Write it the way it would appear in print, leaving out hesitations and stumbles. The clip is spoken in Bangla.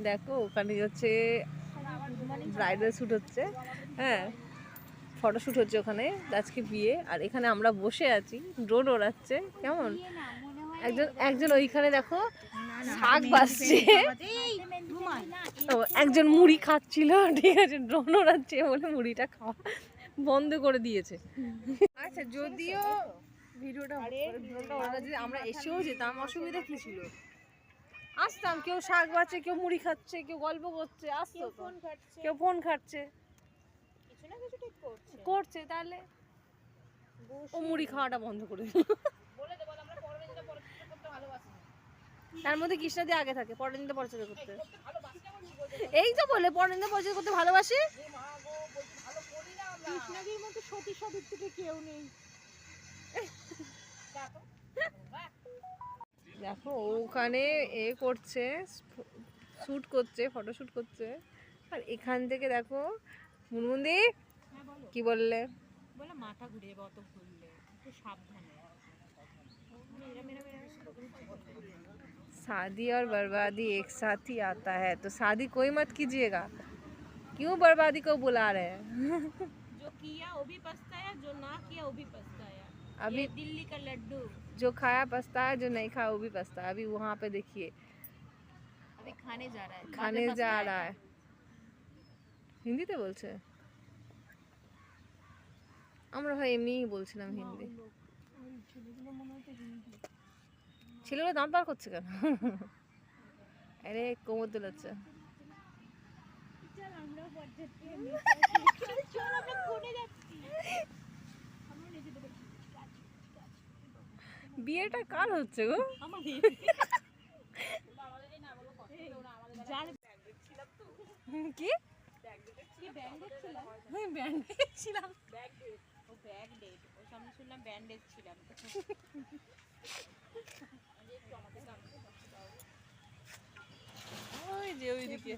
দেখো ওখানে হচ্ছে ব্রাইডাল শ্যুট হচ্ছে, হ্যাঁ ফটোশ্যুট হচ্ছে ওখানে, আজকে বিয়ে। আর এখানে আমরা বসে আছি, ড্রোন ওড়াচ্ছে কেমন। একজন ওইখানে দেখো শাক বাজছে, একজন মুড়ি খাচ্ছিল, ঠিক আছে, ড্রোন ওড়াচ্ছে বলে মুড়িটা খাওয়া বন্ধ করে দিয়েছে। আচ্ছা যদিও ভিডিওটা যদি আমরা এসেও যেতাম, অসুবিধা কি ছিল? আসতাম, কেউ শাক বাজছে, কেউ মুড়ি খাচ্ছে, কেউ গল্প করছে, আসতো, কেউ ফোন খাচ্ছে, করছে, তাহলে ও মুড়ি খাওয়াটা বন্ধ করে দিল। তার মধ্যে কৃষ্ণাদি আগে থাকে, পরদিনটা পরিচয় করতে, এই তো বলে পরদিনটা পরিচয় করতে ভালোবাসে। কৃষ্ণাদির মতো সতী সাবিত্রী কেউ নেই। দেখো ওখানে এ করছে, শ্যুট করছে, ফটোশ্যুট করছে। আর এখান থেকে দেখো মুনমুন্দি কি বললে, বলে মাথা ঘুরে যাবে অত ঘুরলে, একটু সাবধানে। शादी और बर्बादी एक साथ ही आता है, तो शादी कोई मत कीजिएगा। क्यों बर्बादी को बुला रहे हैं? जो किया वो भी पछताया, जो ना किया वो भी पछताया। अभी ये दिल्ली का लड्डू, जो खाया पछताया, जो नहीं खाया वो भी पछताया। अभी वहाँ पे देखिए अभी खाने जा रहा है, खाने जा रहा है। হিন্দিতে বলছে, আমরা ভাই এমনিই বলছিলাম হিন্দি। ছেলেগুলো দাঁত বার করছে কেন? আরে কোমর দোলাচ্ছে। বিয়েটা কার হচ্ছে গো? কি ব্যান্ডেজ ছিলাম, সামনে শুনলাম ব্যান্ডেজ ছিলাম। ওই যে ওইদিকে